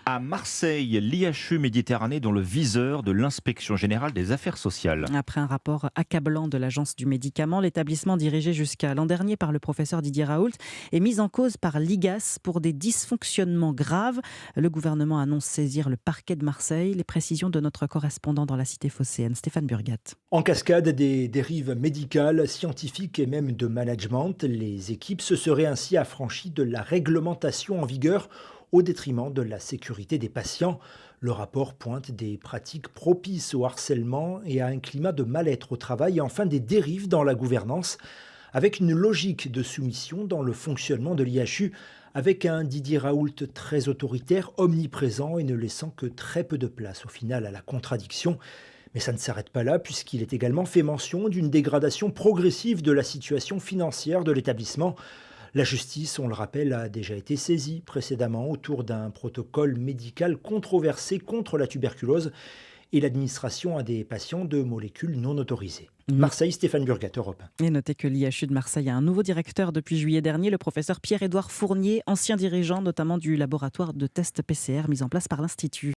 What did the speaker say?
À Marseille, l'IHU Méditerranée dans le viseur de l'inspection générale des affaires sociales. Après un rapport accablant de l'Agence du médicament, l'établissement dirigé jusqu'à l'an dernier par le professeur Didier Raoult est mis en cause par l'IGAS pour des dysfonctionnements graves. Le gouvernement annonce saisir le parquet de Marseille. Les précisions de notre correspondant dans la cité phocéenne, Stéphane Burgat. En cascade des dérives médicales, scientifiques et même de management, les équipes se seraient ainsi affranchies de la réglementation en vigueur au détriment de la sécurité des patients. Le rapport pointe des pratiques propices au harcèlement et à un climat de mal-être au travail et enfin des dérives dans la gouvernance, avec une logique de soumission dans le fonctionnement de l'IHU, avec un Didier Raoult très autoritaire, omniprésent et ne laissant que très peu de place au final à la contradiction. Mais ça ne s'arrête pas là, puisqu'il est également fait mention d'une dégradation progressive de la situation financière de l'établissement. La justice, on le rappelle, a déjà été saisie précédemment autour d'un protocole médical controversé contre la tuberculose et l'administration à des patients de molécules non autorisées. Marseille, Stéphane Burgat, Europe 1. Et notez que l'IHU de Marseille a un nouveau directeur depuis juillet dernier, le professeur Pierre-Édouard Fournier, ancien dirigeant notamment du laboratoire de tests PCR mis en place par l'Institut.